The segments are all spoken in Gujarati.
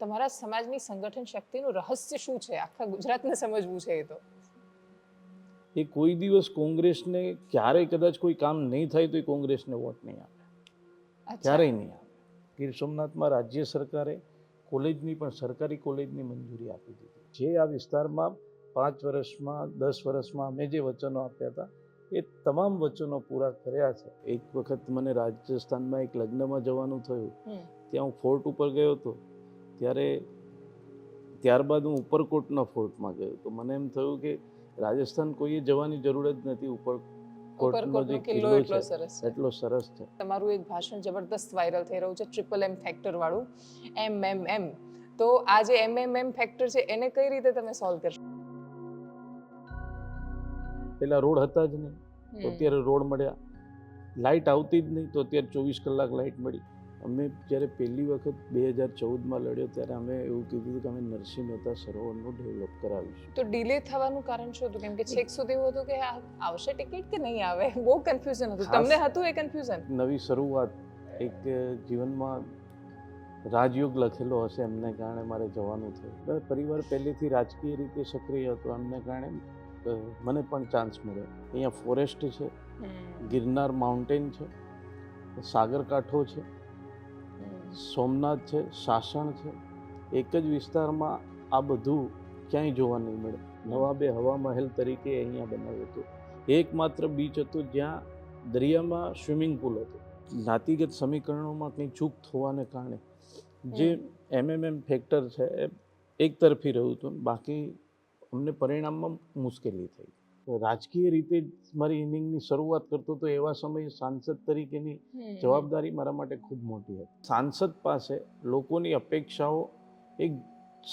તમારા સમાજની સંગઠન શક્તિનું રહસ્ય શું છે? આખા ગુજરાતને સમજવું છે એ તો. એ કોઈ દિવસ કોંગ્રેસને ક્યારેય કદાચ કોઈ કામ નહીં થાય તો એ કોંગ્રેસને વોટ નહીં આપે, અચ્છા. ક્યારેય નહીં આપે. ગીર સોમનાથમાં રાજ્ય સરકારે કોલેજની પણ સરકારી કોલેજની મંજૂરી આપી દીધી. જે આ વિસ્તારમાં 5 વર્ષમાં 10 વર્ષમાં અમે જે વચનો આપ્યા હતા એ તમામ વચનો પૂરા કર્યા છે. એક વખત મને રાજસ્થાનમાં એક લગ્નમાં જવાનું થયું, ત્યાં હું ફોર્ટ ઉપર ગયો હતો. ત્યારબાદ હું ઉપરકોટના ફોર્ટમાં ગયો તો મને એમ થયું કે રાજસ્થાન કોઈએ જવાની જરૂર જ નથી. ઉપરકોટનો જે કિલ્લો છે એટલો સરસ છે. તમારું એક ભાષણ જબરદસ્ત વાયરલ થઈ રહ્યું છે, MMM ફેક્ટર વાળું, MMM. તો આ જે MMM ફેક્ટર છે એને કઈ રીતે તમે સોલ્વ કરશો? પેલા રોડ હતા જ નહીં તો અત્યારે રોડ મળ્યા, લાઇટ આવતી જ નહીં તો અત્યારે 24 કલાક લાઇટ મળી. અમે જ્યારે પહેલી વખત 2014માં લડ્યો ત્યારે અમે એવું કીધું હતું કે અમે નરસિંહ મહેતા સરોવરનું ડેવલપ કરાવીશું. તો ડિલે થવાનું કારણ શું હતું? કેમ કે છેક સુધી એવું હતું કે આવશે ટિકિટ કે નહીં આવે, બહુ કન્ફ્યુઝન હતું. તમને હતું એ કન્ફ્યુઝન? નવી શરૂઆત, એક જીવનમાં રાજયોગ લખેલો હશે એમને કારણે મારે જવાનું થયું. પરિવાર પહેલેથી રાજકીય રીતે સક્રિય હતો, એમને કારણે મને પણ ચાન્સ મળ્યો. અહીંયા ફોરેસ્ટ છે, ગિરનાર માઉન્ટેન છે, સાગરકાંઠો છે, સોમનાથ છે, સાસણ છે. એક જ વિસ્તારમાં આ બધું ક્યાંય જોવા નહીં મળે. નવાબે હવા મહેલ તરીકે અહીંયા બનાવ્યું હતું. એકમાત્ર બીચ હતું જ્યાં દરિયામાં સ્વિમિંગ પુલ હતો. જ્ઞાતિગત સમીકરણોમાં કંઈ ચૂક થવાને કારણે જે MMM ફેક્ટર છે એ એક તરફી રહ્યું હતું, બાકી અમને પરિણામમાં મુશ્કેલી થઈ. રાજકીય રીતે મારી ઇનિંગની શરૂઆત કરતો તો એવા સમયે સાંસદ તરીકેની જવાબદારી મારા માટે ખૂબ મોટી હતી. સાંસદ પાસે લોકોની અપેક્ષાઓ એક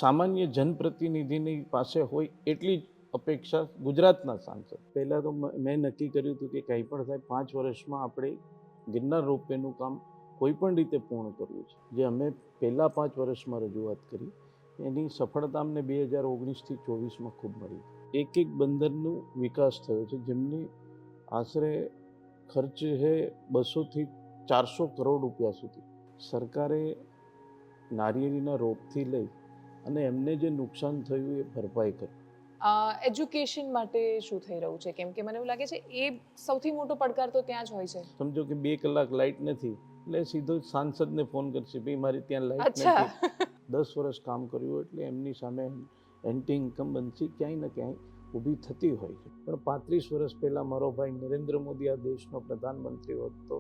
સામાન્ય જનપ્રતિનિધિની પાસે હોય એટલી જ અપેક્ષા ગુજરાતના સાંસદ. પહેલાં તો મેં નક્કી કર્યું હતું કે કંઈ પણ થાય 5 વર્ષમાં આપણે ગિરનાર રોપવેનું કામ કોઈ પણ રીતે પૂર્ણ કરવું છે. જે અમે પહેલાં 5 વર્ષમાં રજૂઆત કરી એની સફળતા અમને 2019થી 24માં ખૂબ મળી. એક બંદરનો વિકાસ થયો છે જેમની આશરે ખર્ચ છે 200થી 400 કરોડ રૂપિયા સુધી. સરકારે નારિયેળીના રોપથી લઈ અને એમને જે નુકસાન થયું એ ભરપાઈ કરી. એજ્યુકેશન માટે શું થઈ રહ્યું છે? કેમ કે મને એવું લાગે છે એ સૌથી મોટો પડકાર તો ત્યાં જ હોય છે. સમજો કે 2 કલાક લાઇટ નથી એટલે સીધો સાંસદને ફોન કરશે, ભાઈ મારી ત્યાં લાઇટ નથી. 10 વર્ષ કામ કર્યું એટલે એમની સામે એન્ટી ઇન્કમ્બન્સી ક્યાંય ને ક્યાંય ઊભી થતી હોય છે. પણ 35 વર્ષ પહેલાં મારો ભાઈ નરેન્દ્ર મોદી આ દેશનો પ્રધાનમંત્રી હોત તો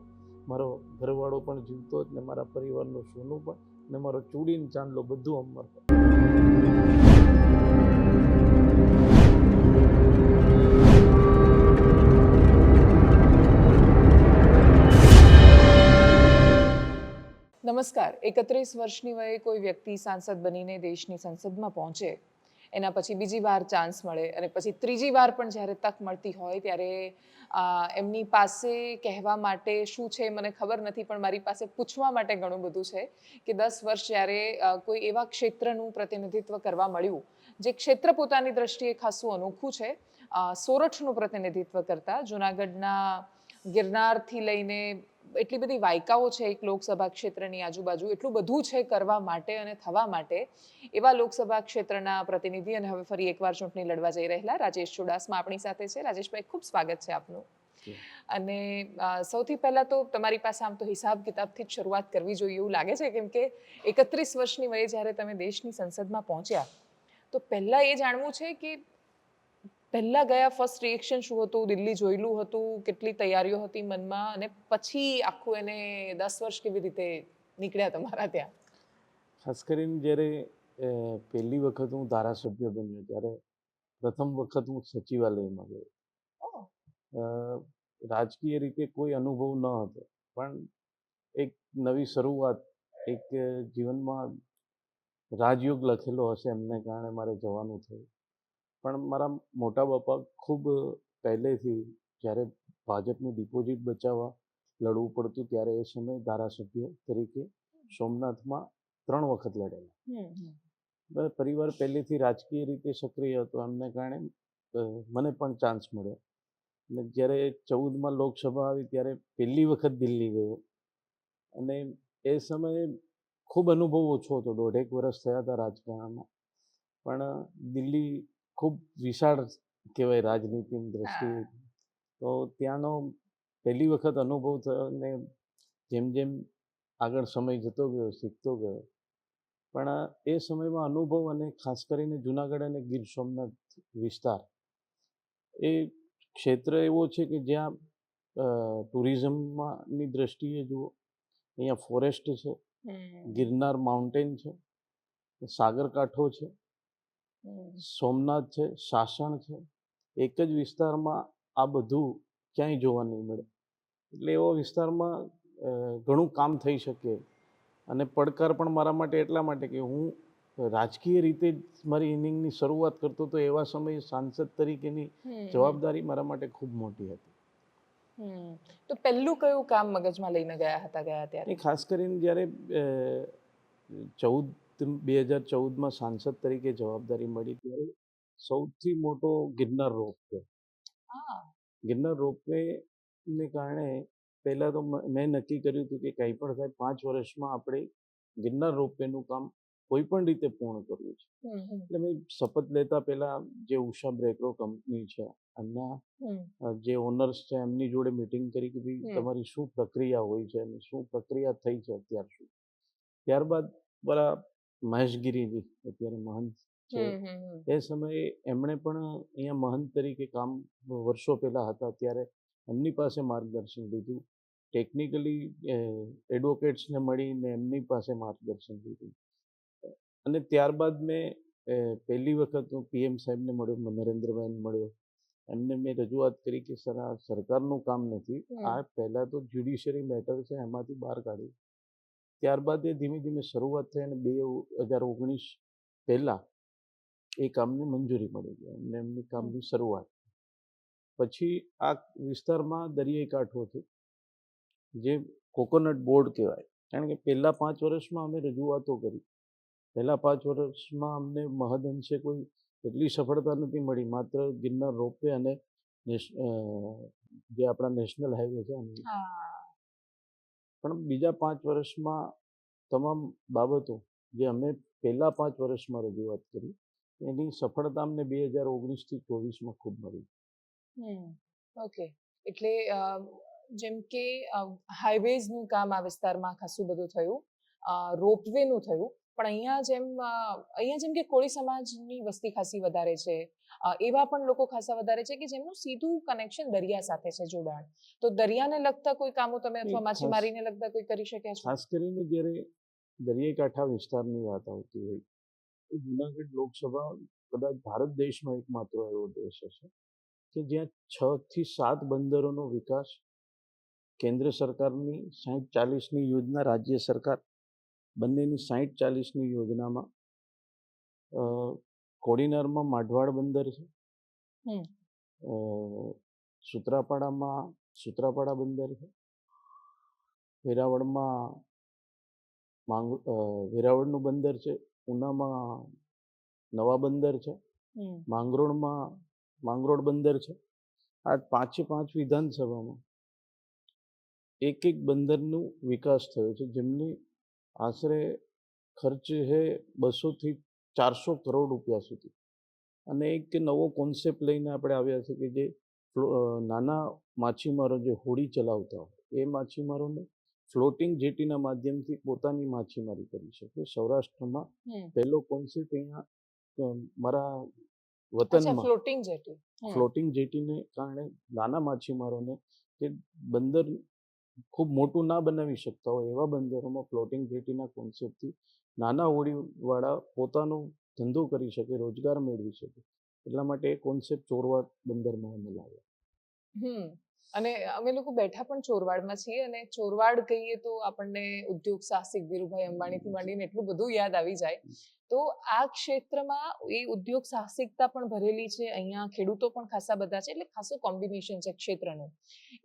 મારો ઘરવાળો પણ જીવતો જ ને મારા પરિવારનું સોનું પણ ને મારો ચૂડીને ચાંદલો બધું અમર હોત. નમસ્કાર. 31 વર્ષની વયે કોઈ વ્યક્તિ સાંસદ બનીને દેશની સંસદમાં પહોંચે, એના પછી બીજી વાર ચાન્સ મળે અને પછી ત્રીજી વાર પણ જ્યારે તક મળતી હોય ત્યારે એમની પાસે કહેવા માટે શું છે મને ખબર નથી, પણ મારી પાસે પૂછવા માટે ઘણું બધું છે કે 10 વર્ષ જ્યારે કોઈ એવા ક્ષેત્રનું પ્રતિનિધિત્વ કરવા મળ્યું જે ક્ષેત્ર પોતાની દ્રષ્ટિએ ખાસું અનોખું છે. સોરઠનું પ્રતિનિધિત્વ કરતા જૂનાગઢના ગિરનારથી લઈને એટલી બધી વાયકાઓ છે એક લોકસભા ક્ષેત્રની આજુબાજુ, એટલું બધું છે કરવા માટે અને થવા માટે. એવા લોકસભા ક્ષેત્રના પ્રતિનિધિ અને હવે ફરી એકવાર ચૂંટણી લડવા જઈ રહેલા રાજેશ ચુડાસમા આપણી સાથે છે. રાજેશભાઈ, ખૂબ સ્વાગત છે આપનું. અને સૌથી પહેલા તો તમારી પાસે આમ તો હિસાબ કિતાબથી જ શરૂઆત કરવી જોઈએ એવું લાગે છે, કેમ કે 31 વર્ષની વયે જ્યારે તમે દેશની સંસદમાં પહોંચ્યા તો પહેલા એ જાણવું છે કે પહેલા ગયા ફર્સ્ટ રિએક્શન શું હતું? દિલ્હી જોયેલું હતું? કેટલી તૈયારીઓ હતી મનમાં? અને પછી આખું એને 10 વર્ષ કેવી રીતે નીકળ્યા તમારા ત્યાં? ખાસ કરીને જ્યારે પહેલી વખત હું ધારાસભ્ય બન્યો ત્યારે પ્રથમ વખત હું સચિવાલયમાં ગયો. રાજકીય રીતે કોઈ અનુભવ ન હતો, પણ એક નવી શરૂઆત, એક જીવનમાં રાજયોગ લખેલો હશે એમને કારણે મારે જવાનું થયું. પણ મારા મોટા બાપા ખૂબ પહેલેથી જ્યારે ભાજપની ડિપોઝિટ બચાવવા લડવું પડતું ત્યારે એ સમયે ધારાસભ્ય તરીકે સોમનાથમાં 3 વખત લડેલા. પરિવાર પહેલેથી રાજકીય રીતે સક્રિય હતો, એમને કારણે મને પણ ચાન્સ મળ્યો. અને જ્યારે 14માં લોકસભા આવી ત્યારે પહેલી વખત દિલ્હી ગયો અને એ સમયે ખૂબ અનુભવ ઓછો હતો, 1.5 વર્ષ થયા હતા રાજકારણમાં. પણ દિલ્હી ખૂબ વિશાળ કહેવાય રાજનીતિની દ્રષ્ટિએ. હા. તો ત્યાંનો પહેલી વખત અનુભવ થયો ને જેમ જેમ આગળ સમય જતો ગયો શીખતો ગયો. પણ એ સમયમાં અનુભવ અને ખાસ કરીને જુનાગઢ અને ગીર સોમનાથ વિસ્તાર એ ક્ષેત્ર એવો છે કે જ્યાં ટુરિઝમની દ્રષ્ટિએ જુઓ, અહીંયા ફોરેસ્ટ છે, ગિરનાર માઉન્ટેન છે, સાગરકાંઠો છે, સોમનાથ છે, સાસણ છે. એક જ વિસ્તારમાં આ બધું ક્યાંય જોવા નહીં મળે. એટલે એવો વિસ્તારમાં ઘણું કામ થઈ શકે. અને પડકાર પણ મારા માટે એટલા માટે કે હું રાજકીય રીતે જ મારી ઇનિંગની શરૂઆત કરતો તો એવા સમયે સાંસદ તરીકેની જવાબદારી મારા માટે ખૂબ મોટી હતી. તો પહેલું કયું કામ મગજમાં લઈને ગયા ત્યારે? એ ખાસ કરીને જ્યારે 2014માં સાંસદ તરીકે જવાબદારી મળી ત્યારે સૌથી મોટો ગિરનાર રોપવે. ગિરનાર રોપવેને કારણે પહેલાં તો મેં નક્કી કર્યું હતું કે કંઈ પણ થાય 5 વર્ષમાં આપણે ગિરનાર રોપવેનું કામ કોઈ પણ રીતે પૂર્ણ કરવું છે. એટલે મેં શપથ લેતા પહેલાં જે ઉષા બ્રેકરો કંપની છે એમના જે ઓનર્સ છે એમની જોડે મિટિંગ કરી કે ભાઈ તમારી શું પ્રક્રિયા હોય છે અને શું પ્રક્રિયા થઈ છે અત્યાર સુધી. ત્યારબાદ મારા મહેશગીરીજી અત્યારે મહંત છે, એ સમયે એમણે પણ અહીંયા મહંત તરીકે કામ વર્ષો પહેલાં હતા ત્યારે એમની પાસે માર્ગદર્શન લીધું. ટેકનિકલી એડવોકેટ્સને મળીને એમની પાસે માર્ગદર્શન લીધું. અને ત્યારબાદ મેં પહેલી વખત હું PM સાહેબને મળ્યો, નરેન્દ્રભાઈને મળ્યો. એમને મેં રજૂઆત કરી કે સર આ સરકારનું કામ નથી, આ પહેલાં તો જ્યુડિશિયરી મેટર છે એમાંથી બહાર કાઢ્યું. ત્યારબાદ એ ધીમે ધીમે શરૂઆત થઈ અને 2019 પહેલાં એ કામને મંજૂરી મળી ગઈ અને એમની કામની શરૂઆત. પછી આ વિસ્તારમાં દરિયાઈ કાંઠો છે જે કોકોનટ બોર્ડ કહેવાય. કારણ કે પહેલાં 5 વર્ષમાં અમે રજૂઆતો કરી. પહેલાં 5 વર્ષમાં અમને મહદઅંશે કોઈ એટલી સફળતા નથી મળી, માત્ર ગિરનાર રોપવે અને જે આપણા નેશનલ હાઈવે છે પણ બીજા 5 વર્ષમાં તમામ બાબતો જે અમે પહેલાં 5 વર્ષમાં રજૂઆત કરી એની સફળતા અમને 2019થી 24માં ખૂબ મળી. ઓકે. એટલે જેમ કે હાઈવેઝનું કામ આ વિસ્તારમાં ખાસું બધું થયું, રોપવેનું થયું, પણ અહીંયા જેમ કે કોળી સમાજની વસ્તી ખાસી વધારે છે, એવા પણ લોકો ખાસા વધારે છે કે જેમનું સીધું કનેક્શન દરિયા સાથે છે, જોડાણ. તો દરિયાને લગતા કોઈ કામો તમે અથવા માછીમારીને લગતા કોઈ કરી શક્યા છો? ખાસ કરીને જ્યારે દરિયાઈ કાંઠા વિસ્તારની વાત આવતી હોય તો જુનાગઢ લોકસભા કદાચ ભારત દેશમાં એકમાત્ર એવો દેશ હશે કે જ્યાં 6 થી 7 બંદરોનો વિકાસ કેન્દ્ર સરકારની 60-40ની યોજના, રાજ્ય સરકાર બંનેની 60-40ની યોજનામાં કોડીનારમાં માઢવાડ બંદર છે, સૂત્રાપાડામાં સૂત્રાપાડા બંદર છે, વેરાવળમાં વેરાવળનું બંદર છે, ઉનામાં નવા બંદર છે, માંગરોળમાં માંગરોળ બંદર છે. આ 5 વિધાનસભામાં એક બંદરનો વિકાસ થયો છે જેમની આશરે ખર્ચ છે 200 થી 400 કરોડ રૂપિયા સુધી. અને એક નવો કોન્સેપ્ટ લઈને આપણે આવ્યા છે કે જે નાના માછીમારો જે હોડી ચલાવતા હોય એ માછીમારોને ફ્લોટિંગ જેટીના માધ્યમથી પોતાની માછીમારી કરી શકે. સૌરાષ્ટ્રમાં પહેલો કોન્સેપ્ટ અહીંયા મારા વતનમાં ફ્લોટિંગ જેટીને કારણે નાના માછીમારોને કે બંદર ખૂબ મોટું ના બનાવી શકતા હોય એવા બંદરોમાં ફ્લોટિંગ જેટીના કોન્સેપ્ટથી નાના હોડીવાળા પોતાનો ધંધો કરી શકે, રોજગાર મેળવી શકે. એટલા માટે એ કોન્સેપ્ટ ચોરવાડ બંદરમાં અમે લાવ્યા. અને અમે લોકો બેઠા પણ ચોરવાડમાં છીએ અને ચોરવાડ કહીએ તો આપણને ઉદ્યોગ સાહસિક ધીરુભાઈ અંબાણીથી માંડીને એટલું બધું યાદ આવી જાય. તો આ ક્ષેત્રમાં એ ઉદ્યોગ સાહસિકતા પણ ભરેલી છે, અહીંયા ખેડૂતો પણ ખાસા બધા છે, એટલે ખાસું કોમ્બિનેશન છે ક્ષેત્રનું.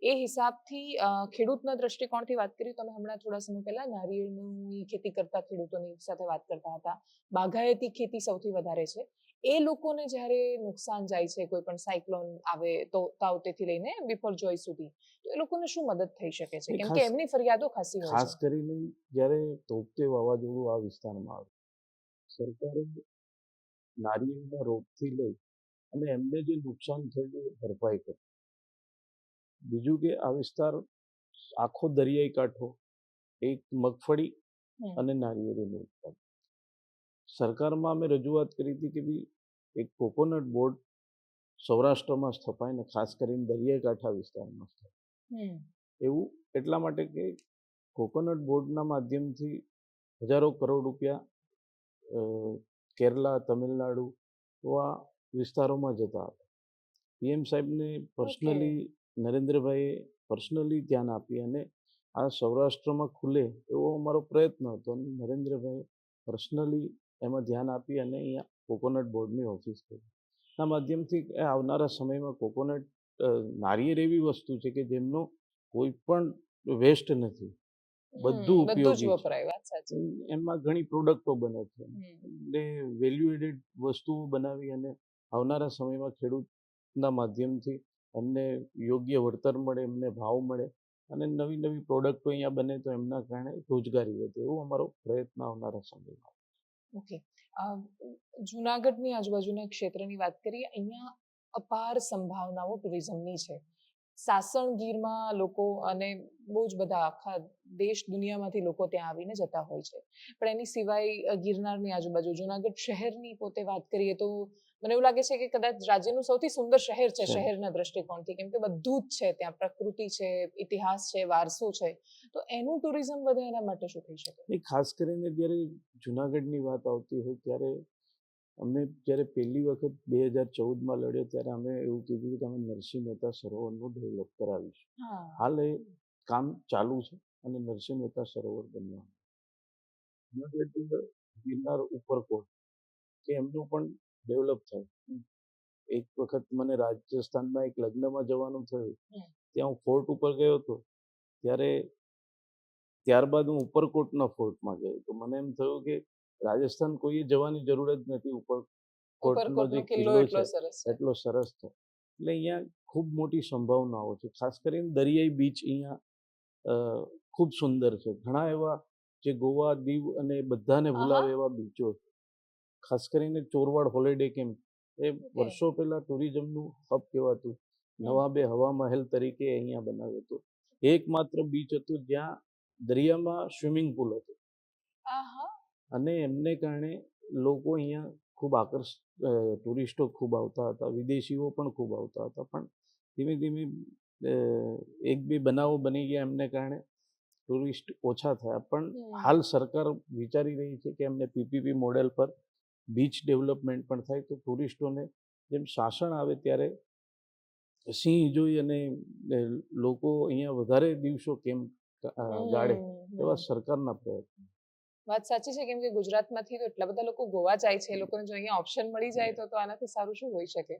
એ હિસાબથી ખેડૂતના દ્રષ્ટિકોણથી વાત કરી, તમે હમણાં થોડા સમય પહેલા નારિયેળની ખેતી કરતા ખેડૂતોની સાથે વાત કરતા હતા. બાગાયતી ખેતી સૌથી વધારે છે. એ લોકોને જ્યારે નુકસાન જાય છે, કોઈ પણ સાયક્લોન આવે તો તાવતેથી લઈને બિફોર જોય સુધી, તો એ લોકોને શું મદદ થઈ શકે છે? એ કેમ કે ખાસ એમની ફરિયાદો ખાસી હોય ખાસ છે. કરીને જ્યારે તૌકતે વાવાઝોડું આ વિસ્તારમાં આવે, સરકારે નારિયેળના રોગથી લઈ અને એમને જે નુકસાન થયું એ ભરપાઈ કરી. બીજું કે આ વિસ્તાર આખો દરિયાઈ કાંઠો, એક મગફળી હમ. અને નારિયેળીનું ઉત્પાદન. સરકારમાં અમે રજૂઆત કરી હતી કે ભઈ એક કોકોનટ બોર્ડ સૌરાષ્ટ્રમાં સ્થપાય ને ખાસ કરીને દરિયાઈ કાંઠા વિસ્તારમાં સ્થપાય. હમ. એવું એટલા માટે કે કોકોનટ બોર્ડના માધ્યમથી હજારો કરોડ રૂપિયા કેરલા, તમિલનાડુ એવા વિસ્તારોમાં જતા હતા. પીએમ સાહેબને પર્સનલી નરેન્દ્રભાઈએ પર્સનલી ધ્યાન આપી અને આ સૌરાષ્ટ્રમાં ખુલે એવો અમારો પ્રયત્ન હતો અને નરેન્દ્રભાઈએ પર્સનલી એમાં ધ્યાન આપી અને અહીંયા કોકોનટ બોર્ડની ઓફિસ કરી. આ માધ્યમથી આવનારા સમયમાં કોકોનટ નારિયેળ એવી વસ્તુ છે કે જેમનો કોઈ પણ વેસ્ટ નથી, બધું બધું જ ઉપયોગી છે. વપરાય, વાત સાચી. એમાં ઘણી પ્રોડક્ટો બને છે હમ. એટલે વેલ્યુ એડેડ વસ્તુઓ બનાવી અને આવનારા સમયમાં ખેડૂતના માધ્યમથી એમને યોગ્ય વળતર મળે, એમને ભાવ મળે અને નવી નવી પ્રોડક્ટો અહીંયા બને તો એમના કારણે રોજગારી વધે એવો અમારો પ્રયત્ન આવનારા સમયમાં. ઓકે. જુનાગઢની આજુબાજુના ક્ષેત્રની વાત કરીએ, અહીંયા અપાર સંભાવનાઓ ટુરિઝમની છે. સાસણ ગીરમાં લોકો અને બહુ જ બધા આખા દેશ દુનિયામાંથી લોકો ત્યાં આવીને જતા હોય છે. પણ એની સિવાય ગિરનારની આજુબાજુ જુનાગઢ શહેરની પોતે વાત કરીએ તો મને એવું લાગે છે કે કદાચ રાજ્યનું સૌથી સુંદર શહેર છે શહેરના દ્રષ્ટિકોણથી, કેમ કે બધું જ છે ત્યાં, પ્રકૃતિ છે, ઇતિહાસ છે, વારસો છે. તો એનું ટુરિઝમ વધે એના માટે શું થઈ શકે? એ ખાસ કરીને જ્યારે જુનાગઢની વાત આવતી હોય ત્યારે અમે જ્યારે પહેલી વખત 2014માં લડ્યો ત્યારે અમે એવું કીધું કે અમે નરસિંહ મહેતા સરોવરનું ડેવલપ કરાવીશું. હા. હાલ એ કામ ચાલુ છે અને નરસિંહ મહેતા સરોવર બનવાનું. જુનાગઢ ગિરનાર ઉપરકોટ કે એમનું પણ ડેવલપ થાય. એક વખત મને રાજસ્થાનમાં એક લગ્નમાં જવાનું થયું, ત્યાં હું ફોર્ટ ઉપર ગયો હતો ત્યારે ત્યારબાદ હું ઉપરકોટના ફોર્ટમાં ગયો તો મને એમ થયું કે રાજસ્થાન કોઈએ જવાની જરૂર જ નથી. ઉપરકોટનો જે કિલ્લો છે એટલો સરસ છે. એટલે અહીંયા ખૂબ મોટી સંભાવનાઓ છે. ખાસ કરીને દરિયાઈ બીચ અહીંયા ખૂબ સુંદર છે. ઘણા એવા જે ગોવા, દીવ અને બધાને ભૂલાવે એવા બીચો છે. ખાસ કરીને ચોરવાડ હોલિડે કેમ્પ એ વર્ષો પહેલા ટુરિઝમનું હબ કહેવાતું. નવાબે હવા મહેલ તરીકે અહીંયા બનાવ્યો હતો. એકમાત્ર બીચ હતું જ્યાં દરિયામાં સ્વિમિંગ પુલ હતો અને એમને કારણે લોકો અહીંયા ખૂબ ટુરિસ્ટો ખૂબ આવતા હતા, વિદેશીઓ પણ ખૂબ આવતા હતા. પણ ધીમે ધીમે એક બે બનાવો બની ગયા એમને કારણે ટુરિસ્ટ ઓછા થયા. પણ હાલ સરકાર વિચારી રહી છે કે એમને પીપીપી મોડેલ પર બીચ ડેવલપમેન્ટ પણ થાય તો ટુરિસ્ટોને જેમ સાસણ આવે ત્યારે સિંહ જોઈ અને લોકો અહીંયા વધારે દિવસો કેમ ગાળે એવા સરકારના પ્રયત્નો. વાત સાચી છે, કેમ કે ગુજરાતમાંથી તો એટલા બધા લોકો ગોવા જાય છે, એ લોકોને જો અહીંયા ઓપ્શન મળી જાય તો આનાથી સારું શું હોઈ શકે?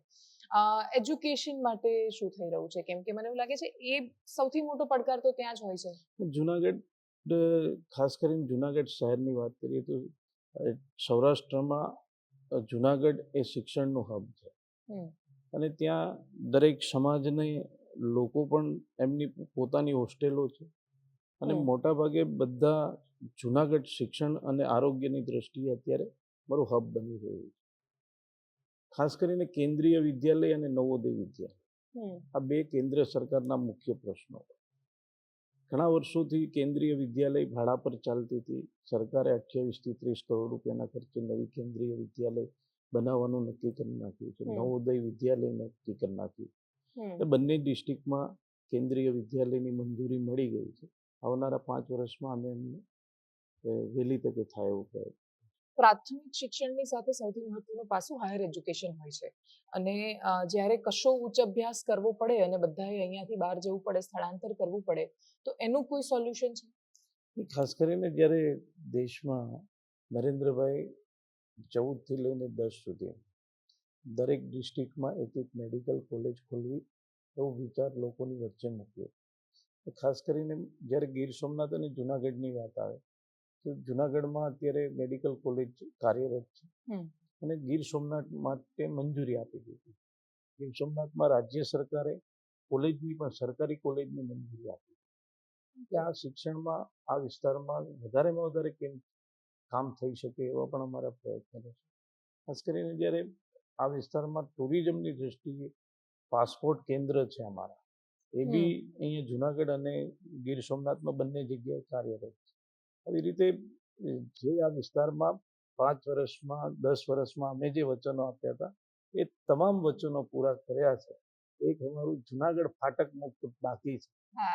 એજ્યુકેશન માટે શું થઈ રહ્યું છે? કેમ કે મને એવું લાગે છે એ સૌથી મોટો પડકાર તો ત્યાં જ હોય છે. જુનાગઢ, ખાસ કરીને જુનાગઢ શહેરની વાત કરીએ તો સૌરાષ્ટ્રમાં જુનાગઢ એ શિક્ષણનું હબ છે અને ત્યાં દરેક સમાજને લોકો પણ એમની પોતાની હોસ્ટેલો છે અને મોટાભાગે બધા જુનાગઢ શિક્ષણ અને આરોગ્યની દ્રષ્ટિએ અત્યારે મારું હબ બની રહ્યું છે. ખાસ કરીને કેન્દ્રીય વિદ્યાલય અને નવોદય વિદ્યાલય આ બે કેન્દ્ર સરકારના મુખ્ય પ્રશ્નો. ઘણા વર્ષોથી કેન્દ્રીય વિદ્યાલય ભાડા પર ચાલતી હતી. સરકારે 28 થી 30 કરોડ રૂપિયાના ખર્ચે નવી કેન્દ્રીય વિદ્યાલય બનાવવાનું નક્કી કરી નાખ્યું છે. નવોદય વિદ્યાલય નક્કી કરી નાખ્યું. એ બંને ડિસ્ટ્રિક્ટમાં કેન્દ્રીય વિદ્યાલયની મંજૂરી મળી ગઈ છે. આવનારા 5 વર્ષમાં અમે એમને વહેલી તકે થાય એવું પ્રયત્ન. પ્રાથમિક શિક્ષણની સાથે સૌથી મહત્વનું પાસું હાયર એજ્યુકેશન હોય છે અને જ્યારે કશો ઉચ્ચ અભ્યાસ કરવો પડે અને બધાએ અહીંયાથી બહાર જવું પડે, સ્થળાંતર કરવું પડે, તો એનું કોઈ સોલ્યુશન છે? ખાસ કરીને જ્યારે દેશમાં નરેન્દ્રભાઈ 14થી લઈને 10 સુધી દરેક ડિસ્ટ્રિક્ટમાં એક મેડિકલ કોલેજ ખોલવી એવો વિચાર લોકોની વચ્ચે મૂક્યો. ખાસ કરીને જ્યારે ગીર સોમનાથ અને જુનાગઢની વાત આવે તો જુનાગઢમાં અત્યારે મેડિકલ કોલેજ કાર્યરત છે અને ગીર સોમનાથ માટે મંજૂરી આપી દીધી. ગીર સોમનાથમાં રાજ્ય સરકારે કોલેજની પણ સરકારી કોલેજની મંજૂરી આપી કે આ શિક્ષણમાં આ વિસ્તારમાં વધારેમાં વધારે કેમ કામ થઈ શકે એવા પણ અમારા પ્રયત્નો છે. ખાસ કરીને જ્યારે આ વિસ્તારમાં ટુરિઝમની દ્રષ્ટિએ પાસપોર્ટ કેન્દ્ર છે અમારા, એ બી અહીંયા જુનાગઢ અને ગીર સોમનાથમાં બંને જગ્યાએ કાર્યરત છે. આવી રીતે જે આ વિસ્તારમાં 5 વર્ષમાં 10 વર્ષમાં અમે જે વચનો આપ્યા હતા એ તમામ વચનો પૂરા કર્યા છે. એક અમારું જુનાગઢ ફાટક મુક્ત બાકી છે.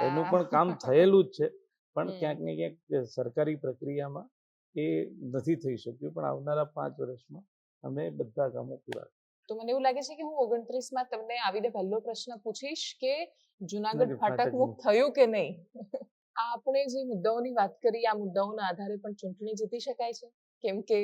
એનું પણ કામ થયેલું જ છે, પણ ક્યાંક ને ક્યાંક સરકારી પ્રક્રિયામાં એ નથી થઈ શક્યું. પણ આવનારા 5 વર્ષમાં અમે બધા કામો પૂરા. તો મને એવું લાગે છે કે હું 29માં તમને આવીને પહેલો પ્રશ્ન પૂછીશ કે જુનાગઢ ફાટક મુક્ત થયું કે નહીં. આપણે જે મુદ્દાઓની વાત કરી આ મુદ્દાઓના આધારે પણ ચૂંટણી જીતી શકાય છે, કેમ કે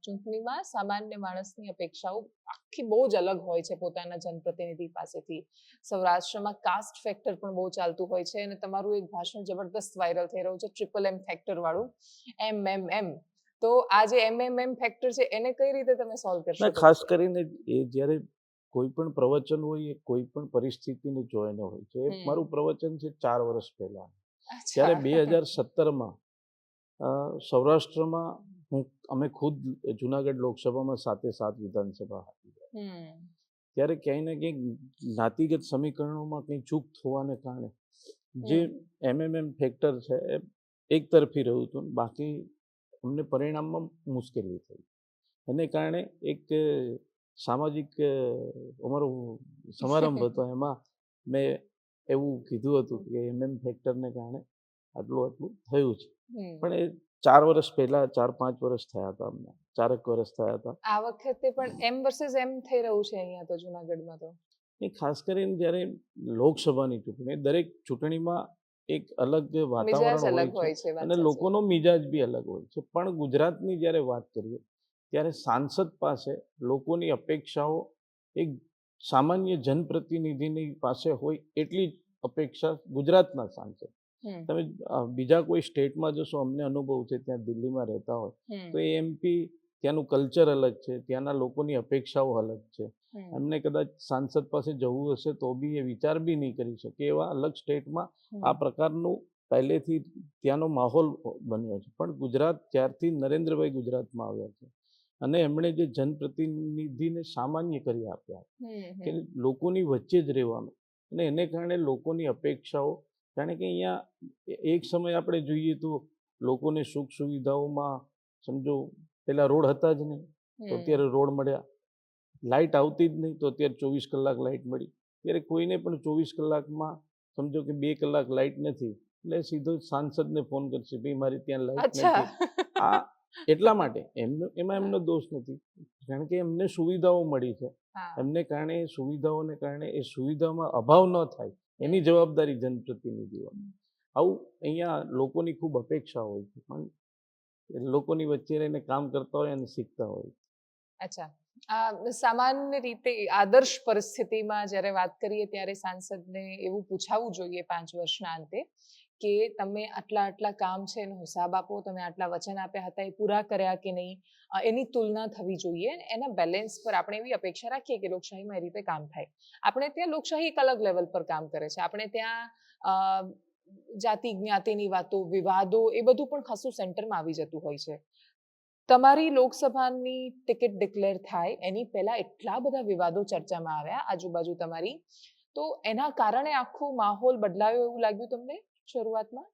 ચૂંટણીમાં સામાન્ય માણસની અપેક્ષાઓ આખી બહુ જ અલગ હોય છે પોતાના જનપ્રતિનિધિ પાસેથી. સૌરાષ્ટ્રમાં કાસ્ટ ફેક્ટર પણ બહુ ચાલતું હોય છે અને તમારું એક ભાષણ જબરદસ્ત વાયરલ થઈ રહ્યું છે ટ્રિપલ એમ ફેક્ટર વાળું, MMM. તો આ જે MMM ફેક્ટર છે એને કઈ રીતે તમે સોલ્વ કરશો? ખાસ કરીને એ જ્યારે કોઈ પણ પ્રવચન હોય એ કોઈ પણ પરિસ્થિતિને જોઈને હોય છે. મારું પ્રવચન છે 4 વર્ષ પહેલા, ત્યારે 2017માં સૌરાષ્ટ્રમાં અમે ખુદ જુનાગઢ લોકસભામાં 7 વિધાનસભા હતી. ત્યારે ક્યાંય ને ક્યાંક જ્ઞાતિગત સમીકરણોમાં કંઈ ચૂક થવાને કારણે જે MMM ફેક્ટર છે એ એક તરફી રહ્યું હતું, બાકી અમને પરિણામમાં મુશ્કેલી થઈ. એને કારણે એક સામાજિક અમારો સમારંભ હતો, એમાં મેં એવું કીધું હતું કે MM ફેક્ટરને કારણે આટલું થયું છે. પણ એ 4 વર્ષ પહેલા 4-5 વર્ષ થયા હતા, અમને 4 વર્ષ થયા હતા. આ વખતે પણ M વર્સિસ M થઈ રહ્યું છે અહીંયા તો જુનાગઢમાં. તો એ ખાસ કરીને જ્યારે લોકસભાની ચૂંટણી, દરેક ચૂંટણીમાં એક અલગ વાતાવરણ હોય છે અને લોકોનો મિજાજ બી અલગ હોય છે. પણ ગુજરાતની જ્યારે વાત કરીએ ત્યારે સાંસદ પાસે લોકોની અપેક્ષાઓ એક સામાન્ય જનપ્રતિનિધિની પાસે હોય એટલી જ અપેક્ષા ગુજરાતના સાંસદ. તમે બીજા કોઈ સ્ટેટમાં જશો, અમને અનુભવ છે ત્યાં દિલ્હીમાં રહેતા હોય તો એ MP ત્યાંનું કલ્ચર અલગ છે, ત્યાંના લોકોની અપેક્ષાઓ અલગ છે. એમને કદાચ સાંસદ પાસે જવું હશે તો બી એ વિચાર બી નહીં કરી શકે. એવા અલગ સ્ટેટમાં આ પ્રકારનું પહેલેથી ત્યાંનો માહોલ બન્યો છે. પણ ગુજરાત ત્યારથી નરેન્દ્રભાઈ ગુજરાતમાં આવ્યા છે અને એમણે જે જનપ્રતિનિધિને સામાન્ય કરી આપ્યા કે લોકોની વચ્ચે જ રહેવાનું, અને એને કારણે લોકોની અપેક્ષાઓ, કારણ કે અહીંયા એક સમય આપણે જોઈએ તો લોકોને સુખ સુવિધાઓમાં સમજો પેલા રોડ હતા જ નહીં, તો અત્યારે રોડ મળ્યા. લાઇટ આવતી જ નહીં, તો અત્યારે 24 કલાક લાઇટ મળી. ત્યારે કોઈને પણ 24 કલાકમાં સમજો કે 2 કલાક લાઇટ નથી એટલે સીધો સાંસદને ફોન કરશે, ભાઈ મારી ત્યાં લાઇટ નથી. આ એટલા માટે એમાં એમનો દોષ નથી, કારણ કે એમને સુવિધાઓ મળી છે. એમને કારણે સુવિધાઓને કારણે એ સુવિધામાં અભાવ ન થાય એની જવાબદારી જનપ્રતિનિધિઓ. આવું અહીંયા લોકોની ખૂબ અપેક્ષા હોય છે, પણ લોકોની વચ્ચે રહીને કામ કરતા હોય અને શીખતા હોય. અચ્છા, સામાન્ય રીતે આદર્શ પરિસ્થિતિમાં જ્યારે વાત કરીએ ત્યારે સાંસદને એવું પૂછાવું જોઈએ 5 વર્ષના અંતે કે તમે આટલા કામ છે એનો હિસાબ આપો, તમે આટલા વચન આપ્યા હતા એ પૂરા કર્યા કે નહીં, એની તુલના થવી જોઈએ. એના બેલેન્સ પર આપણે એવી અપેક્ષા રાખીએ કે લોકશાહીમાં એ રીતે કામ થાય. આપણે ત્યાં લોકશાહી એક અલગ લેવલ પર કામ કરે છે. આપણે ત્યાં જાતિ જ્ઞાતિની વાતો, વિવાદો, એ બધું પણ ખાસું સેન્ટરમાં આવી જતું હોય છે. તમારી લોકસભાની ટિકિટ ડિક્લેર થાય એની પહેલા એટલા બધા વિવાદો ચર્ચામાં આવ્યા આજુબાજુ તમારી, તો એના કારણે આખો માહોલ બદલાયો એવું લાગ્યું તમને શરૂઆતમાં?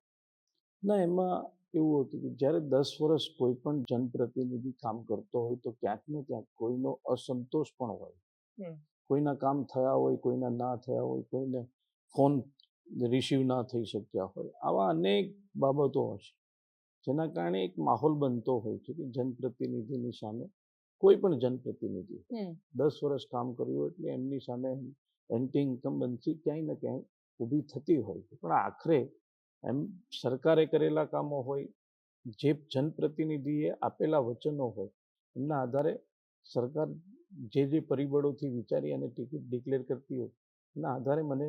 ના, એમાં એવું હતું કે જ્યારે 10 વર્ષ કોઈ પણ જનપ્રતિનિધિ કામ કરતો હોય તો ક્યાંક ને ક્યાંક કોઈનો અસંતોષ પણ હોય. કોઈના કામ થયા હોય, કોઈના ના થયા હોય, કોઈને ફોન રિસીવ ના થઈ શક્યા હોય, આવા અનેક બાબતો હશે જેના કારણે એક માહોલ બનતો હોય છે કે જનપ્રતિનિધિની સામે કોઈ પણ જનપ્રતિનિધિ 10 વર્ષ કામ કર્યું એટલે એમની સામે એન્ટી ઇન્કમ્બન્સી ક્યાંય ને ક્યાંય ઊભી થતી હોય છે. પણ આખરે એમ સરકારે કરેલા કામો હોય, જે જનપ્રતિનિધિએ આપેલા વચનો હોય, એમના આધારે સરકાર જે પરિબળોથી વિચારી અને ટિકિટ ડિક્લેર કરતી હોય એના આધારે મને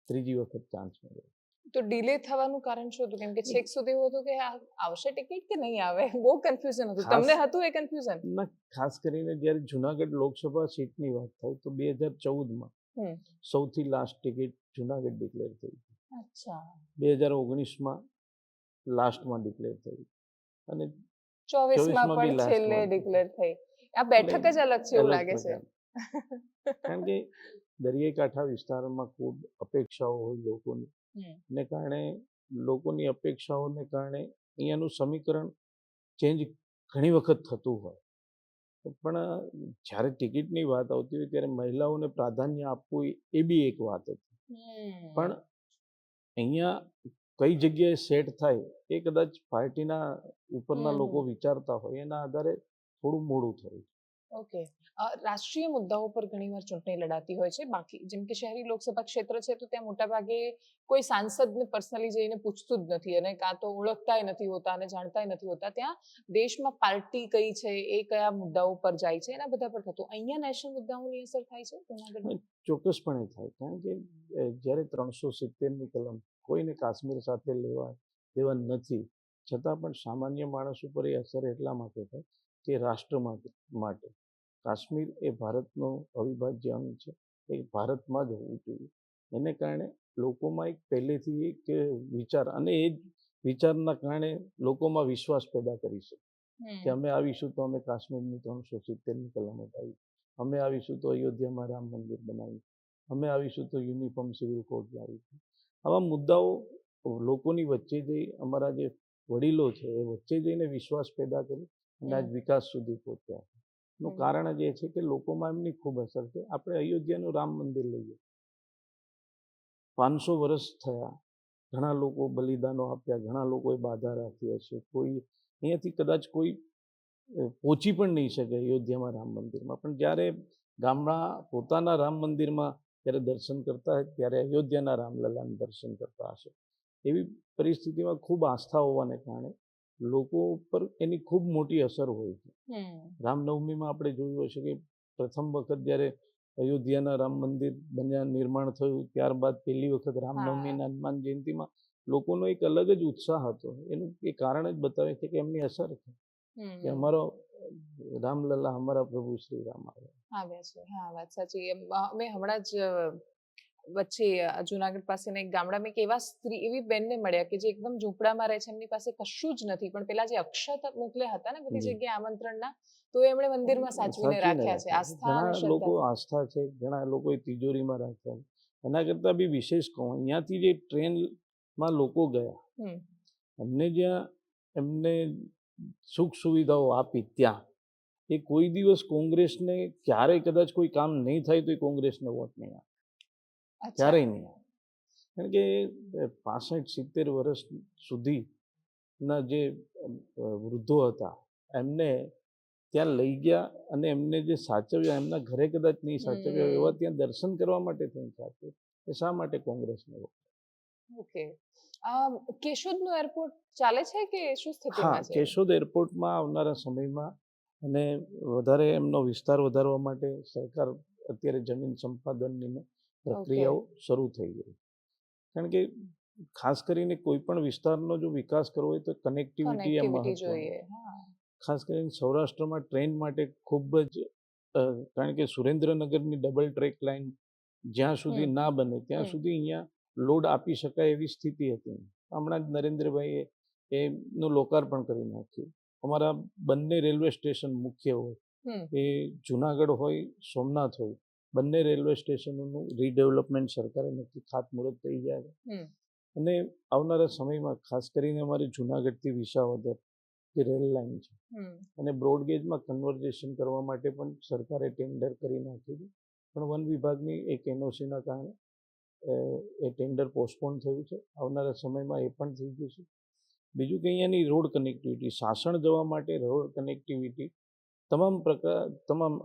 ત્રીજી વખત ચાન્સ મળ્યો. તો ડિલે થવાનું કારણ શું હતું? કેમ કે છેક સુધી એવું હતું કે આ આવશે ટિકિટ કે નહીં આવે? બહુ કન્ફ્યુઝન હતું. ખાસ તમને હતું એ કન્ફ્યુઝન? ના, ખાસ કરીને જ્યારે જુનાગઢ લોકસભા સીટની વાત થાય તો 2014માં હમ. સૌથી લાસ્ટ ટિકિટ જુનાગઢ ડિક્લેર થઈ. અચ્છા. 2019માં લાસ્ટમાં ડિક્લેર થઈ અને 24માં 24માં બી પણ છેલ્લે લાસ્ટમાં ડિક્લેર થઈ. આ બેઠક જ અલગ છે એવું અલગ લાગે છે. પ્રકાર. કારણ કે દરિયાઈ કાંઠા વિસ્તારમાં ખૂબ અપેક્ષાઓ હોય લોકોની, હમ. ને કારણે લોકોની અપેક્ષાઓને કારણે અહીંયાનું સમીકરણ ચેન્જ ઘણી વખત થતું હોય, પણ જ્યારે ટિકિટની વાત આવતી હોય ત્યારે મહિલાઓને પ્રાધાન્ય આપવું એ બી એક વાત હતી. પણ અહીંયા કઈ જગ્યાએ સેટ થાય એ કદાચ પાર્ટીના ઉપરના લોકો વિચારતા હોય એના આધારે થોડું મોડું થયું. ઓકે. રાષ્ટ્રીય મુદ્દાઓ પર ઘણીવાર ચૂંટણી લડાતી હોય છે. બાકી જેમ કે શહેરી લોકસભા ક્ષેત્ર છે તો ત્યાં મોટાભાગે કોઈ સાંસદને પર્સનલી જઈને પૂછતું જ નથી અને કાં તો ઓળખતાય નથી હોતા અને જાણતાય નથી હોતા. ત્યાં દેશમાં પાર્ટી કઈ છે, એ કયા મુદ્દાઓ પર જાય છે, એના બધા પર થતું. અહીંયા નેશનલ મુદ્દાઓની અસર થાય છે જૂનાગઢમાં? ચોક્કસપણે થાય, કારણ કે જ્યારે 370ની કલમ કોઈને કાશ્મીર સાથે દેવા નથી, છતાં પણ સામાન્ય માણસ ઉપર એ અસર એટલા માટે થાય કે રાષ્ટ્ર માટે કાશ્મીર એ ભારતનો અવિભાજ્ય અંગ છે, એ ભારતમાં જ હોવું જોઈએ. એને કારણે લોકોમાં એક પહેલેથી એક વિચાર, અને એ જ વિચારના કારણે લોકોમાં વિશ્વાસ પેદા કરી છે કે અમે આવીશું તો અમે કાશ્મીરની 370ની કલમ હટાવી, અમે આવીશું તો અયોધ્યામાં રામ મંદિર બનાવ્યું, અમે આવીશું તો યુનિફોર્મ સિવિલ કોડ લાવીશું. આવા મુદ્દાઓ લોકોની વચ્ચે જઈ, અમારા જે વડીલો છે એ વચ્ચે જઈને વિશ્વાસ પેદા કરી અને આજ વિકાસ સુધી પહોંચ્યા. નું કારણ જ એ છે કે લોકોમાં એમની ખૂબ અસર છે. આપણે અયોધ્યાનું રામ મંદિર લઈએ, 500 વર્ષ થયા, ઘણા લોકો બલિદાનો આપ્યા, ઘણા લોકોએ બાધા રાખી હશે, કોઈ અહીંયાથી કદાચ કોઈ પહોંચી પણ નહીં શકે અયોધ્યામાં રામ મંદિરમાં, પણ જ્યારે ગામડા પોતાના રામ મંદિરમાં જ્યારે દર્શન કરતા હોય ત્યારે અયોધ્યાના રામલલ્લાના દર્શન કરતા હશે. એવી પરિસ્થિતિમાં ખૂબ આસ્થા હોવાને કારણે લોકો પર એની ખૂબ મોટી અસર હોય છે. રામનવમીમાં આપણે જોયું હશે કે પ્રથમ વખત જ્યારે અયોધ્યાના રામ મંદિર નિર્માણ થયું, ત્યારબાદ પહેલી વખત રામનવમીના હનુમાન જયંતિમાં લોકોનો એક અલગ જ ઉત્સાહ હતો. એનું એ કારણ જ બતાવે છે કે એમની અસર છે કે અમારો રામલલ્લા, અમારા પ્રભુ શ્રી રામ આવ્યા છે. હા, વાત સાચી. મેં હમણાં જ વચ્ચે જુનાગઢ પાસેના એક ગામડામાં એક એવી બેનને મળ્યા કે જે એકદમ ઝૂંપડામાં રહે છે, એમની પાસે કશું જ નથી, પણ પેલા જે અક્ષત મોકલ્યા હતા ને બધી જગ્યાએ આમંત્રણના, તો એમણે મંદિરમાં સાચવીને રાખ્યા છે. આસ્થા અને ઘણા લોકો આસ્થા છે, ઘણા લોકોએ તિજોરીમાં રાખ્યા છે. એના કરતાં બી વિશેષ કહું, અહીંયાથી જે ટ્રેનમાં લોકો ગયા, એમને સુખ સુવિધાઓ આપી ત્યાં, એ કોઈ દિવસ કોંગ્રેસને ક્યારેય કદાચ કોઈ કામ નહીં થાય તો એ કોંગ્રેસને વોટ નહીં આપે, ક્યારેય નહીં આપે. કારણ કે 65-70 વર્ષ સુધીના જે વૃદ્ધો હતા એમને ત્યાં લઈ ગયા અને એમને જે સાચવ્યા, એમના ઘરે કદાચ નહીં સાચવ્યા, એવા ત્યાં દર્શન કરવા માટે થઈને સાચવ્યા. એ શા માટે કોંગ્રેસને વોટ? ઓકે. કેશોદનું એરપોર્ટ ચાલે છે કે શું સ્થિતિમાં છે? કેશોદ એરપોર્ટમાં આવનારા સમયમાં અને વધારે એમનો વિસ્તાર વધારવા માટે સરકાર અત્યારે જમીન સંપાદનની પ્રક્રિયાઓ શરૂ થઈ ગઈ. કારણ કે ખાસ કરીને કોઈ પણ વિસ્તારનો જો વિકાસ કરવો હોય તો કનેક્ટિવિટી એ મહત્વની. ખાસ કરીને સૌરાષ્ટ્રમાં ટ્રેન માટે ખૂબ જ, કારણ કે સુરેન્દ્રનગરની ડબલ ટ્રેક લાઇન જ્યાં સુધી ના બને ત્યાં સુધી અહીંયા લોડ આપી શકાય એવી સ્થિતિ હતી. હમણાં જ નરેન્દ્રભાઈએ એનું લોકાર્પણ કરી નાખ્યું. અમારા બંને રેલવે સ્ટેશન મુખ્ય હોય, એ જુનાગઢ હોય, સોમનાથ હોય, બંને રેલવે સ્ટેશનોનું રીડેવલપમેન્ટ સરકારે નક્કી ખાતમુહૂર્ત થઈ જાય છે. અને આવનારા સમયમાં ખાસ કરીને અમારી જુનાગઢથી વિસાવદર જે રેલ લાઇન છે અને બ્રોડગેજમાં કન્વર્ઝેશન કરવા માટે પણ સરકારે ટેન્ડર કરી નાખ્યું છે, પણ વન વિભાગની એક એનઓસીના કારણે એ ટેન્ડર પોસ્ટપોન થયું છે. આવનારા સમયમાં એ પણ થઈ ગયું છે. બીજું કે અહીંયાની રોડ કનેક્ટિવિટી, સાસણ જવા માટે રોડ કનેક્ટિવિટી, તમામ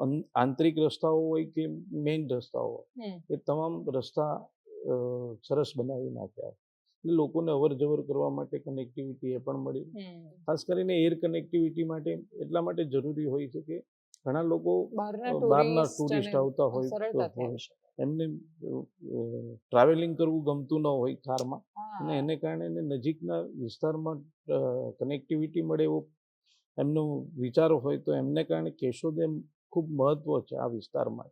આંતરિક રસ્તાઓ હોય કે મેઇન રસ્તાઓ હોય, એ તમામ રસ્તા સરસ બનાવી નાખ્યા. એટલે લોકોને અવર જવર કરવા માટે કનેક્ટિવિટી એ પણ મળી. ખાસ કરીને એર કનેક્ટિવિટી માટે એટલા માટે જરૂરી હોય છે કે ઘણા લોકો બહારના બહારના ટુરિસ્ટ ટુરિસ્ટ અને આવતા હોય તો સરળતાથી હોય આવી શકે. એમને ટ્રાવેલિંગ કરવું ગમતું ન હોય કારમાં, અને હા. એને કારણે એને નજીકના વિસ્તારમાં કનેક્ટિવિટી મળે એવો એમનો વિચારો હોય, તો એમને કારણે કેશોદ એમ ખૂબ મહત્વ છે આ વિસ્તારમાં.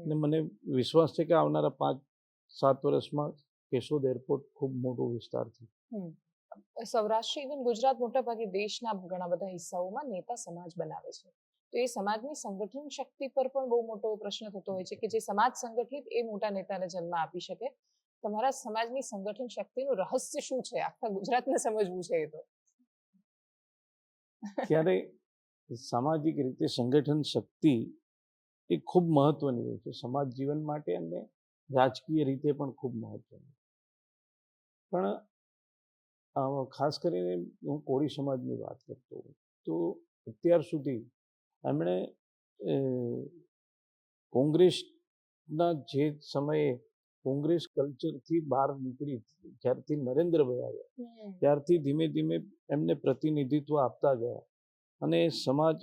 અને મને વિશ્વાસ છે કે આવનારા 5-7 વર્ષમાં કેશોદ એરપોર્ટ ખૂબ મોટો વિસ્તાર છે. સૌરાષ્ટ્ર ઇવન ગુજરાત મોટાભાગે દેશના ઘણા બધા હિસ્સાઓમાં નેતા સમાજ બનાવે છે. તો એ સમાજની સંગઠન શક્તિ પર પણ બહુ મોટો પ્રશ્ન થતો હોય છે કે જે સમાજ સંગઠિત એ મોટા નેતાને જન્મ આપી શકે. તમારા સમાજની સંગઠન શક્તિનું રહસ્ય શું છે? આખા ગુજરાતને સમજવું છે એ તો. ત્યારે સામાજિક રીતે સંગઠન શક્તિ એ ખૂબ મહત્વની હોય છે સમાજ જીવન માટે, અને રાજકીય રીતે પણ ખૂબ મહત્વની. પણ ખાસ કરીને હું કોળી સમાજની વાત કરતો હોઉં તો અત્યાર સુધી એમણે કોંગ્રેસના જે સમયે કોંગ્રેસ કલ્ચરથી બહાર નીકળી, જ્યારથી નરેન્દ્રભાઈ આવ્યા ત્યારથી ધીમે ધીમે એમને પ્રતિનિધિત્વ આપતા ગયા, અને સમાજ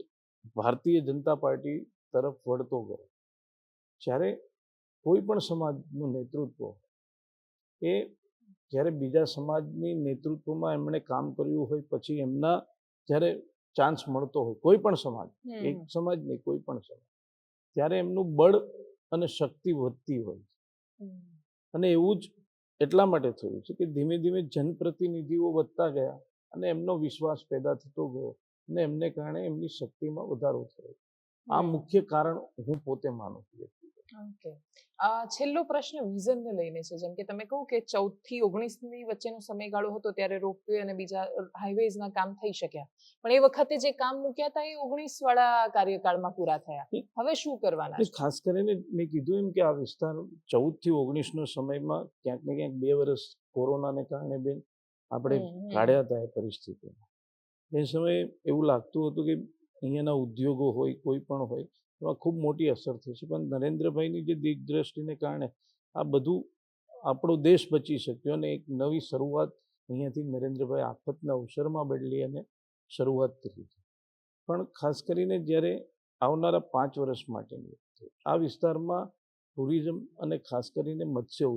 ભારતીય જનતા પાર્ટી તરફ વળતો ગયો. જ્યારે કોઈ પણ સમાજનું નેતૃત્વ એ જ્યારે બીજા સમાજની નેતૃત્વમાં એમણે કામ કર્યું હોય પછી એમના જ્યારે ચાન્સ મળતો હોય, કોઈ પણ સમાજ, એક સમાજ નહીં, કોઈ પણ સમાજ, ત્યારે એમનું બળ અને શક્તિ વધતી હોય. અને એવું જ એટલા માટે થયું છે કે ધીમે ધીમે જનપ્રતિનિધિઓ વધતા ગયા અને એમનો વિશ્વાસ પેદા થતો ગયો, અને એમને કારણે એમની શક્તિમાં વધારો થયો. આ મુખ્ય કારણ હું પોતે માનું છું. ઓકે. છેલ્લો પ્રશ્ન વિઝનને લઈને છે. જેમ કે તમે કહું કે 14 થી 19ની વચ્ચેનો સમયગાળો હતો ત્યારે રોપવે અને બીજા હાઈવેઝના કામ થઈ શક્યા. પણ એ વખતે જે કામ મૂક્યા હતા એ 19 વાળા કાર્યકાળમાં પૂરા થયા. હવે શું કરવાના છે? ખાસ કરીને મેં કીધું એમ કે આ વિસ્તાર 14 થી 19નો સમયમાં ક્યાંક ને ક્યાંક 2 વર્ષ કોરોનાને કારણે બેન આપણે કાઢ્યા હતા એ પરિસ્થિતિમાં. એ સમયે એવું લાગતું હતું કે અહીંયાના ઉદ્યોગો હોય, કોઈ પણ હોય, એમાં ખૂબ મોટી અસર થશે. પણ નરેન્દ્રભાઈની જે દીર્ઘદ્રષ્ટિને કારણે આ બધું આપણો દેશ બચી શક્યો, અને એક નવી શરૂઆત અહીંયાથી નરેન્દ્રભાઈ આફતના અવસરમાં બદલી અને શરૂઆત કરી. પણ ખાસ કરીને જ્યારે આવનારા 5 વર્ષ માટેની આ વિસ્તારમાં ટુરિઝમ અને ખાસ કરીને મત્સ્ય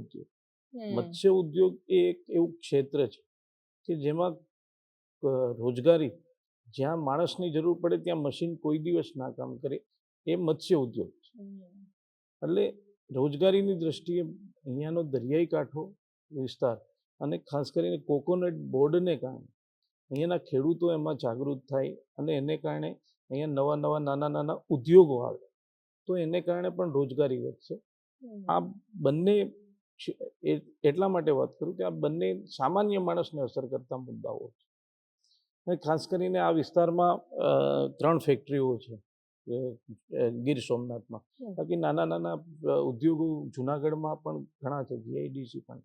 ઉદ્યોગ એ એક એવું ક્ષેત્ર છે કે જેમાં રોજગારી, જ્યાં માણસની જરૂર પડે ત્યાં મશીન કોઈ દિવસ ના કામ કરે, એ મત્સ્ય ઉદ્યોગ છે. એટલે રોજગારીની દ્રષ્ટિએ અહીંયાનો દરિયાઈ કાંઠો વિસ્તાર અને ખાસ કરીને કોકોનટ બોર્ડને કારણે અહીંયાના ખેડૂતો એમાં જાગૃત થાય, અને એને કારણે અહીંયા નવા નાના ઉદ્યોગો આવે તો એને કારણે પણ રોજગારી વધશે. આ બંને એટલા માટે વાત કરું કે આ બંને સામાન્ય માણસને અસર કરતા મુદ્દાઓ છે. અને ખાસ કરીને આ વિસ્તારમાં 3 ફેક્ટરીઓ છે ગીર સોમનાથમાં. બાકી નાના ઉદ્યોગો જુનાગઢમાં પણ ઘણા છે, જીઆઈડીસી પણ.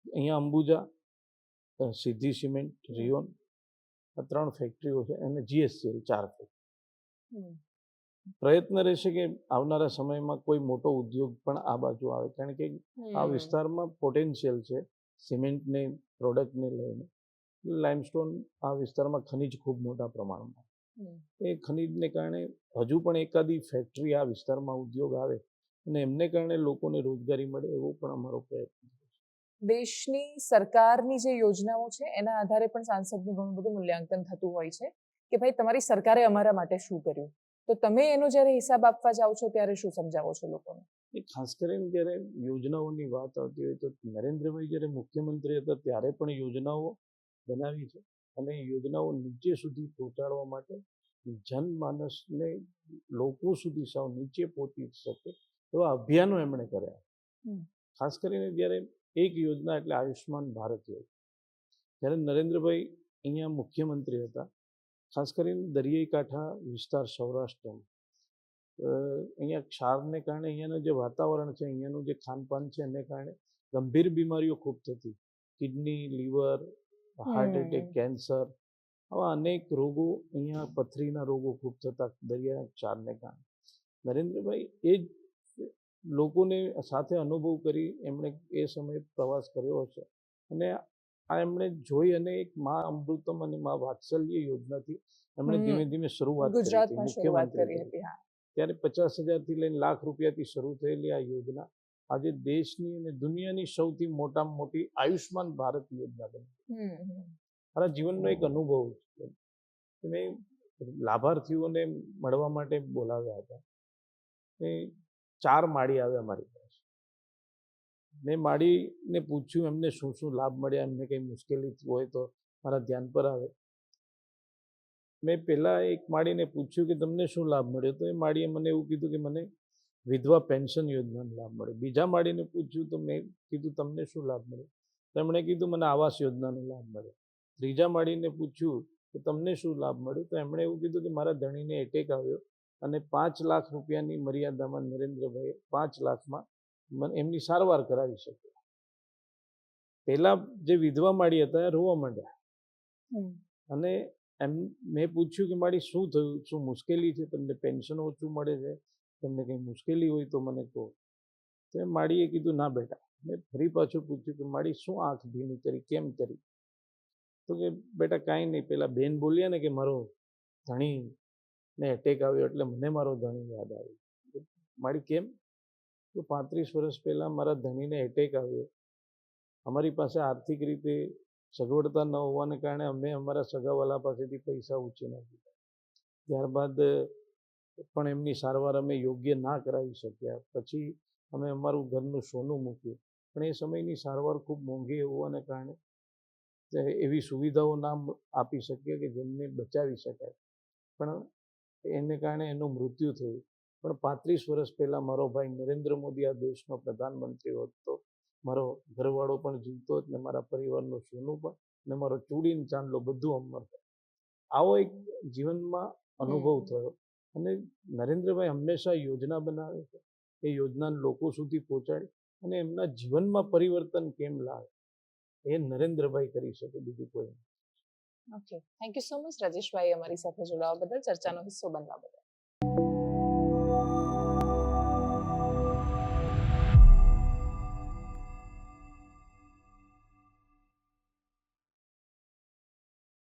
અહીંયા અંબુજા, સિદ્ધિ સિમેન્ટ, રિયોન, આ 3 ફેક્ટરીઓ છે, અને જીએસસીએલ 4 ફેક્ટરી. પ્રયત્ન રહેશે કે આવનારા સમયમાં કોઈ મોટો ઉદ્યોગ પણ આ બાજુ આવે, કારણ કે આ વિસ્તારમાં પોટેન્શિયલ છે સિમેન્ટને પ્રોડક્ટને લઈને. લાઇમસ્ટોન આ વિસ્તારમાં ખનિજ ખૂબ મોટા પ્રમાણમાં, એ ખનિજને કારણે હજુ પણ એકાદી ફેક્ટરી આ વિસ્તારમાં ઉદ્યોગ આવે અને એમને કારણે લોકોને રોજગારી મળે, એવો પણ અમારો પ્રયત્ન છે. દેશની સરકારની જે યોજનાઓ છે એના આધારે પણ સાંસદનું ઘણું બધું મૂલ્યાંકન થતું હોય છે કે ભાઈ તમારી સરકારે અમારા માટે શું કર્યું. તો તમે એનો જ્યારે હિસાબ આપવા જાઓ છો ત્યારે શું સમજાવો છો લોકોને? ખાસ કરીને જ્યારે યોજનાઓની વાત આવતી હોય તો નરેન્દ્રભાઈ જ્યારે મુખ્યમંત્રી હતા ત્યારે પણ યોજનાઓ બનાવી છે, અને યોજનાઓ નીચે સુધી પહોંચાડવા માટે જનમાનસને લોકો સુધી સાવ નીચે પહોંચી શકે એવા અભિયાનો એમણે કર્યા. ખાસ કરીને જ્યારે એક યોજના એટલે આયુષ્માન ભારત યોજના, જ્યારે નરેન્દ્રભાઈ અહીંયા મુખ્યમંત્રી હતા, ખાસ કરીને દરિયાઈ કાંઠા વિસ્તાર સૌરાષ્ટ્રમાં અહીંયા ક્ષારને કારણે અહીંયાનું જે વાતાવરણ છે, અહીંયાનું જે ખાનપાન છે, એને કારણે ગંભીર બીમારીઓ ખૂબ થતી, kidney, liver, heart attack, cancer, આવા અનેક રોગો, અહીંયા પથરીના રોગો ખૂબ થતા દરિયાના ક્ષારને કારણે. નરેન્દ્રભાઈ એ જ લોકોને સાથે અનુભવ કરી એમણે એ સમયે પ્રવાસ કર્યો હશે, અને આ એમણે જોઈ અને એક મા અમૃતમ અને મા વાત્સલ્ય યોજનાથી એમણે હમ. ધીમે ધીમે શરૂઆત કરી હતી, ગુજરાતમાં શરૂઆત મુખ્યમંત્રી કરી તરીકે. હતી. હા. ત્યારે 50,000 થી લઈને લાખ રૂપિયાથી શરૂ થયેલી આ યોજના આજે દેશની અને દુનિયાની સૌથી મોટામાં મોટી આયુષ્માન ભારત યોજના બની. મારા જીવનનો એક અનુભવ છે કે મેં લાભાર્થીઓને મળવા માટે બોલાવ્યા હતા. એ 4 માળી આવ્યા મારી પાસે. મેં માળીને પૂછ્યું એમને શું શું લાભ મળ્યા, એમને કંઈ મુશ્કેલી હોય તો મારા ધ્યાન પર આવે. મેં પહેલાં એક માળીને પૂછ્યું કે તમને શું લાભ મળ્યો, તો એ માળીએ મને એવું કીધું કે મને વિધવા પેન્શન યોજનાનો લાભ મળ્યો. બીજા માળીને પૂછ્યું તો મેં કીધું તમને શું લાભ મળ્યો, તો એમણે કીધું મને આવાસ યોજનાનો લાભ મળ્યો. ત્રીજા માળીને પૂછ્યું કે તમને શું લાભ મળ્યો, તો એમણે એવું કીધું કે મારા ધણીને એટેક આવ્યો અને 5 લાખ રૂપિયાની મર્યાદામાં નરેન્દ્રભાઈ 5 લાખમાં એમની સારવાર કરાવી શકે. પહેલા જે વિધવા માળી હતા એ રોવા માંડ્યા અને મેં પૂછ્યું કે મારી શું થયું, શું મુશ્કેલી છે, તમને પેન્શન ઓછું મળે છે, તમને કંઈ મુશ્કેલી હોય તો મને કહો. તો એ માળીએ કીધું ના બેટા. મેં ફરી પાછું પૂછ્યું કે માળી શું આંખ ભીની કરી, કેમ કરી? તો કે બેટા કાંઈ નહીં, પેલા બેન બોલ્યા ને કે મારો ધણીને એટેક આવ્યો એટલે મને મારો ધણી યાદ આવ્યો. માળી કેમ? તો 35 વર્ષ પહેલાં મારા ધણીને એટેક આવ્યો. અમારી પાસે આર્થિક રીતે સગવડતા ન હોવાને કારણે અમે અમારા સગાવાલા પાસેથી પૈસા ઉછીના લીધા. ત્યારબાદ પણ એમની સારવાર અમે યોગ્ય ના કરાવી શક્યા. પછી અમે અમારું ઘરનું સોનું મૂક્યું, પણ એ સમયની સારવાર ખૂબ મોંઘી હોવાને કારણે એવી સુવિધાઓ ના આપી શકીએ કે જેમને બચાવી શકાય. પણ એને કારણે એનું મૃત્યુ થયું. પણ 35 વર્ષ પહેલાં મારો ભાઈ નરેન્દ્ર મોદી આ દેશનો પ્રધાનમંત્રી હોત તો મારો ઘરવાળો પણ જીવતો જ ને મારા પરિવારનું સોનું પણ ને મારો ચૂડીને ચાંદલો બધું અમર થાય. આવો એક જીવનમાં અનુભવ થયો. અને નરેન્દ્રભાઈ હંમેશા યોજના બનાવે છે, એ યોજનાને લોકો સુધી પહોંચાડે અને એમના જીવનમાં પરિવર્તન કેમ લાવે એ નરેન્દ્રભાઈ કરી શકે, બીજું કોઈ નહીં. Okay, thank you so much Rajeshbhai, અમારી સાથે જોડાવા બદલ, ચર્ચાનો હિસ્સો બનવા બદલ.